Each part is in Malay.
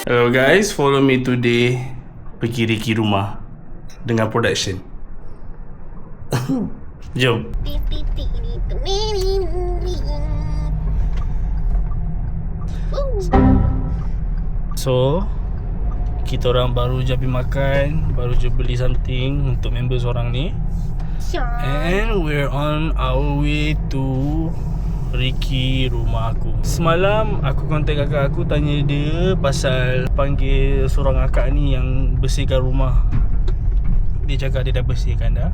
Hello guys, follow me today pergi Ricky rumah dengan production. Jom. So, kita orang baru je pergi makan, baru je beli something untuk members orang ni. And we're on our way to Ricky rumah aku. Semalam aku kontak kakak aku, tanya dia pasal panggil seorang akak ni yang bersihkan rumah. Dia cakap dia dah bersihkan dah.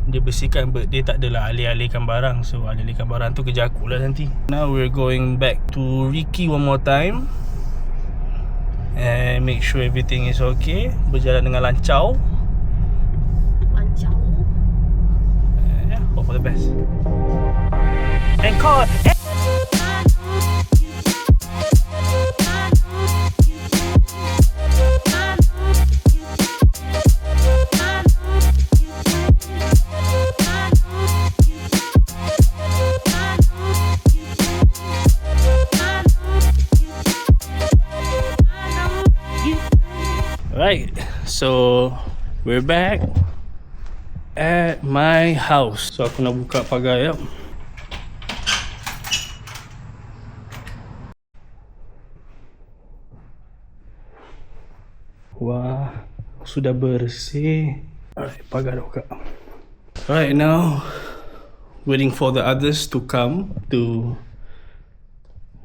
Dia bersihkan, but dia tak adalah alih-alihkan barang. So alih-alihkan barang tu kerja aku lah nanti. Now we're going back to Ricky one more time and make sure everything is okay, berjalan dengan lancar. Yeah, hope for the best. And call. Right, so we're back at my house. So aku nak buka pagar ya. Wah, sudah bersih. Alright, pagar dah buka. Alright, now waiting for the others to come to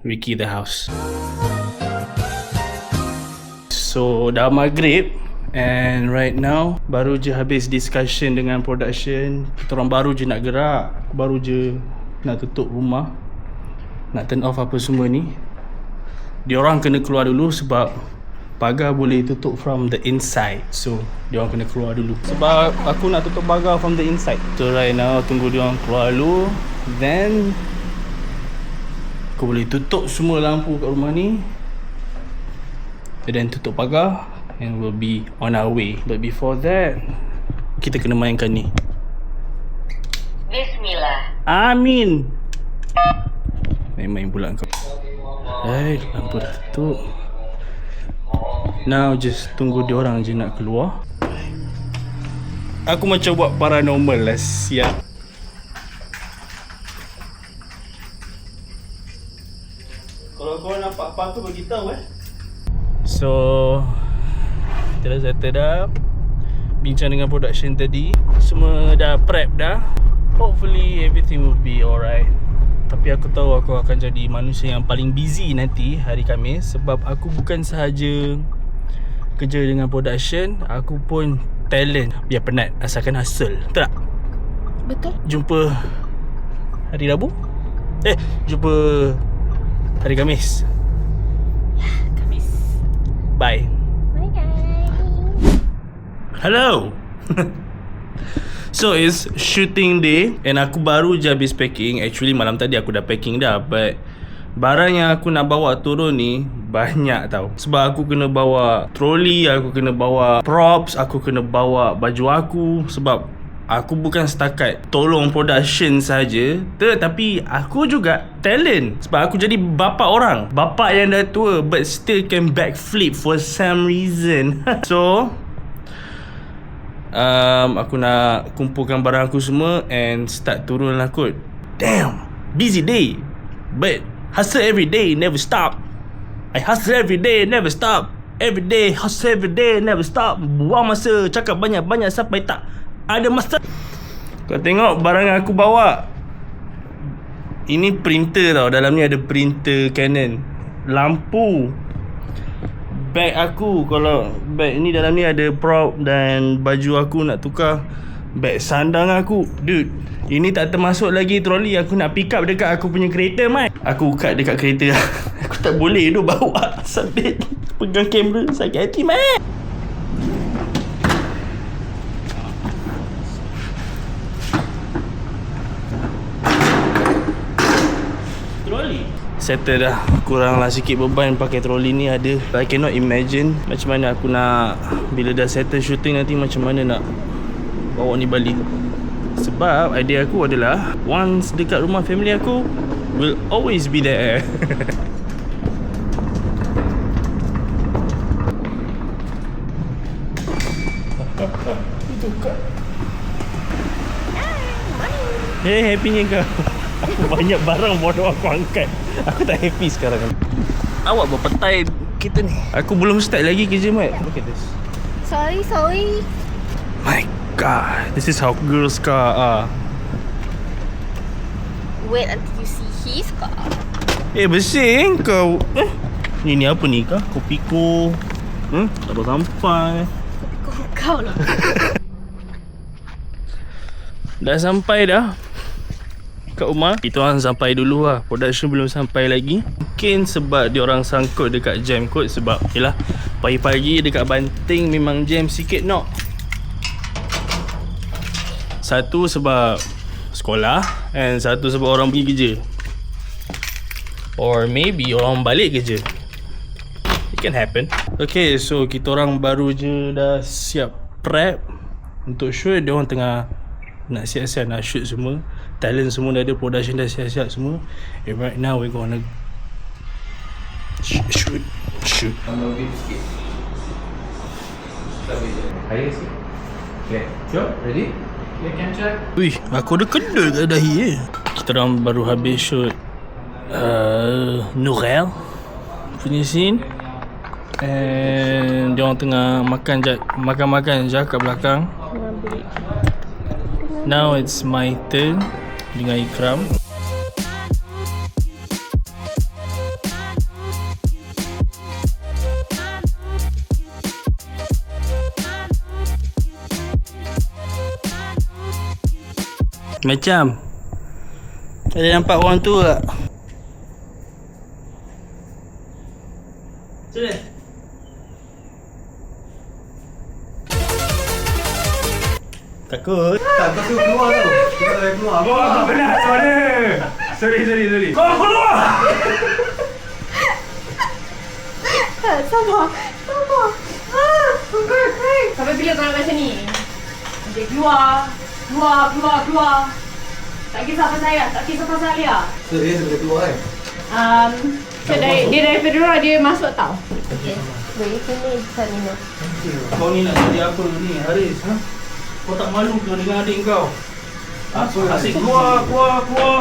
Ricky the house. So dah maghrib and right now baru je habis discussion dengan production. Kita orang baru je nak gerak, baru je nak tutup rumah, nak turn off apa semua ni. Diorang kena keluar dulu sebab pagar boleh tutup from the inside. So diorang kena keluar dulu sebab aku nak tutup pagar from the inside. So right now tunggu diorang keluar dulu, then aku boleh tutup semua lampu kat rumah ni, dan tutup pagar, and we'll be on our way. But before that, kita kena mainkan ni. Bismillah. Amin. Main-main pula kau. Lampu dah tutup. Now just tunggu diorang je nak keluar. Aku macam buat paranormal lah, siap. Kalau kau nampak apa-apa beritahu So kita dah settle dah. Bincang dengan production tadi, semua dah prep dah. Hopefully everything will be alright. Tapi aku tahu aku akan jadi manusia yang paling busy nanti hari Khamis, sebab aku bukan sahaja kerja dengan production, aku pun talent. Biar penat asalkan hustle. Betul tak? Betul. Jumpa hari Rabu. Jumpa hari Khamis. Bye. Bye guys. Hello. So it's shooting day and aku baru je habis packing. Actually malam tadi aku dah packing dah, but barang yang aku nak bawa turun ni banyak tau. Sebab aku kena bawa trolley, aku kena bawa props, aku kena bawa baju aku. Sebab aku bukan setakat tolong production saja, tetapi aku juga talent. Sebab aku jadi bapa orang, bapa yang dah tua but still can backflip for some reason. So aku nak kumpulkan barang aku semua and start turun lah kot. Damn, busy day, but hustle every day, never stop. I hustle every day, never stop. Every day, hustle every day, never stop. Buang masa, cakap banyak-banyak sampai tak ada masa. Kau tengok barang yang aku bawa. Ini printer tau. Dalam ni ada printer Canon, lampu, bag aku. Kalau bag ni dalam ni ada prop dan baju aku nak tukar, bag sandang aku. Dude, ini tak termasuk lagi trolley aku nak pick up dekat aku punya kereta, man. Aku kat dekat kereta. Aku tak boleh tu bawa sambil pegang kamera. Sakit hati, man. Settle dah. Kuranglah sikit beban pakai troli ni ada. I cannot imagine macam mana aku nak, bila dah settle shooting nanti, macam mana nak bawa ni balik. Sebab idea aku adalah once dekat rumah family aku, will always be there. Happynya kau. Aku banyak barang bodoh aku angkat. Aku tak happy sekarang. Awak berpetai kita ni. Aku belum start lagi kerja, Mat. Look at this. Sorry. My God, this is how girls car are. Wait until you see his car. Bersih kau. Ni apa ni kah? Kopiko. Tak ada sampai. Kau lah. Dah sampai dah kat rumah. Kita orang sampai dulu lah. Production belum sampai lagi. Mungkin sebab diorang sangkut dekat jam kot. Sebab yelah, pagi-pagi dekat Banting memang jam sikit nok. Satu sebab sekolah, and satu sebab orang pergi kerja, or maybe orang balik kerja. It can happen. Okay, so kita orang baru je dah siap prep untuk shoot. Diorang tengah nak siap-siap nak shoot semua. Talent semua dah ada, production dah siap-siap semua. And right now we're gonna shoot. Tambah bit sikit. Air sikit. Okay, jom, ready? Okay, capture. Wih, aku ada kedul kat dahi Kita orang baru habis shoot Nourel punya scene. And diorang tengah makan je kat belakang. Now it's my turn dengan Ikram. Macam ada nampak orang tu tak? Macam mana? Takut? Tak, kau keluar tau. Kita dah keluar. Wah, benar suara. Sorry. Kau keluar! Sabar. Sampai bila kau nak macam ni? Dia keluar. Tak kisah pasal saya, tak kisah pasal Alia. Serius boleh keluar kan? Dia daripada luar dia masuk tau. Okay. Boleh sini Salina. Kau ni nak jadi apa ni, Haris? Ha? Kau tak malu ke dengan adik kau? Asyik keluar.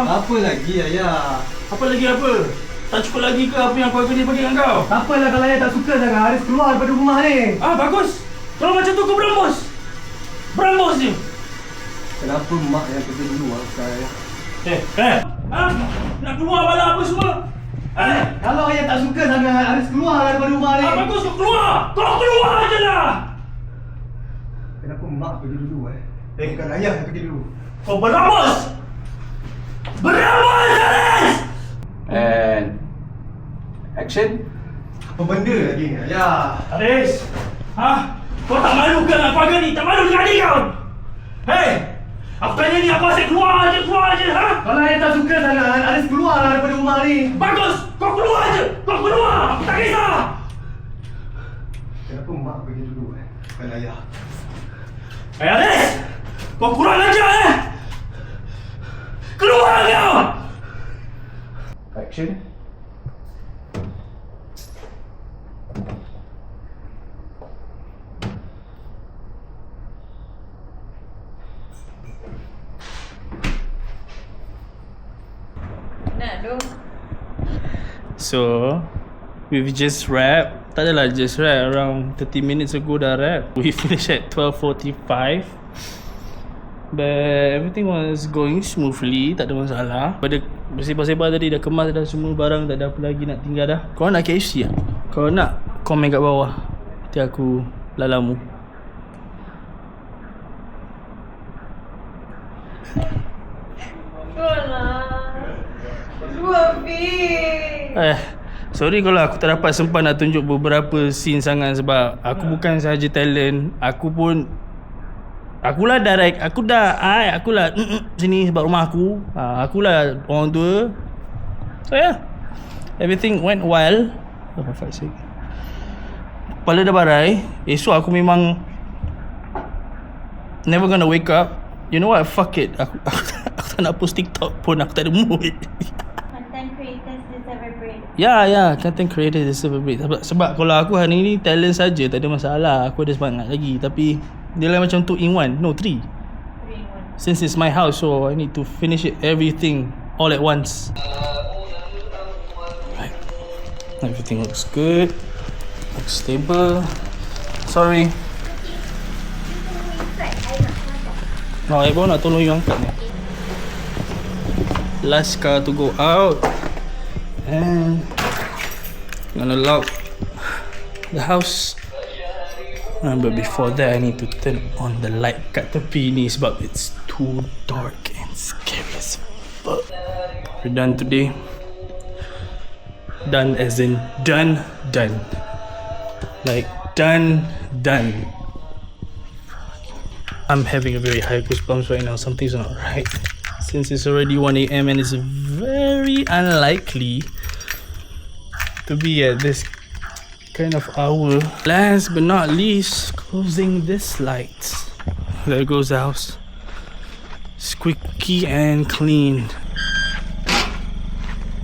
Apa lagi ayah? Apa lagi apa? Tak cukup lagi ke apa yang kau kena bagi dengan kau? Tak apalah kalau ayah tak suka sangat Haris keluar daripada rumah ni. Bagus. Kalau macam tu kau berambus je. Kenapa mak yang kerja dulu ayah? Nak keluar bala apa semua? Kalau ayah tak suka sangat Haris keluar daripada rumah ni. Bagus, kau keluar! Kau keluar je lah! Kenapa mak pergi dulu bukan ayah yang pergi dulu. Kau berambus! Haris! And action. Apa benda lagi ni ayah? Haris! Kau tak malu ke dengan keluarga ni? Tak malu dengan adik kau? Hei! Aku tanya ni, aku asyik keluar je, Kalau ayah tak suka sangat Haris keluar daripada rumah ni. Bagus! Kau keluar je! Kau keluar! Aku tak kisah! Kenapa mak pergi dulu bukan ayah? Haris! Kau kurang ajar Keluar kau! Action. So, we've just wrapped. Tak adalah just wrap, around 30 minutes ago dah wrap. We finished at 12:45. But everything was going smoothly, tak ada masalah. Pada bersebab-sebab tadi dah kemas dah semua barang, tak ada apa lagi nak tinggal dah. Kau nak KFC tak? Kau nak komen kat bawah. Nanti aku lalamu. Sorry kalau aku tak dapat sempat nak tunjuk beberapa scene sangat sebab aku bukan sahaja talent, akulah direct, akulah sini sebab rumah aku. Akulah orang tua. So yeah, everything went well. Oh for fuck's sake. Kepala dah barai. Esok aku memang never gonna wake up. You know what? Fuck it. Aku tak nak post TikTok pun, aku tak ada mood. Content creators deserve a break. Ya, content creator deserve a break. Sebab kalau aku hari ni talent saja tak ada masalah, aku ada semangat lagi. Tapi dia lah macam 2 in 1. No, 3. 3 in 1. since it's my house, so I need to finish it everything all at once. Right. Everything looks good, looks stable. Sorry. No, I baru nak tolong you angkat ni. Last car to go out, and I'm gonna lock the house. But before that, I need to turn on the light kat tepi ni sebab it's too dark and scary as fuck. We're done today. Done as in done. Like done. I'm having a very high goosebumps right now. Something's not right. Since it's already 1 AM and it's very unlikely to be at this kind of hour. Last but not least, closing this light. There goes the house. Squeaky and clean.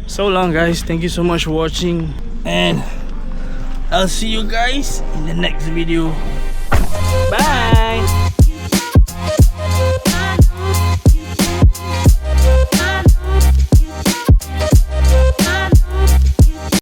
So long, guys. Thank you so much for watching, and I'll see you guys in the next video. Bye.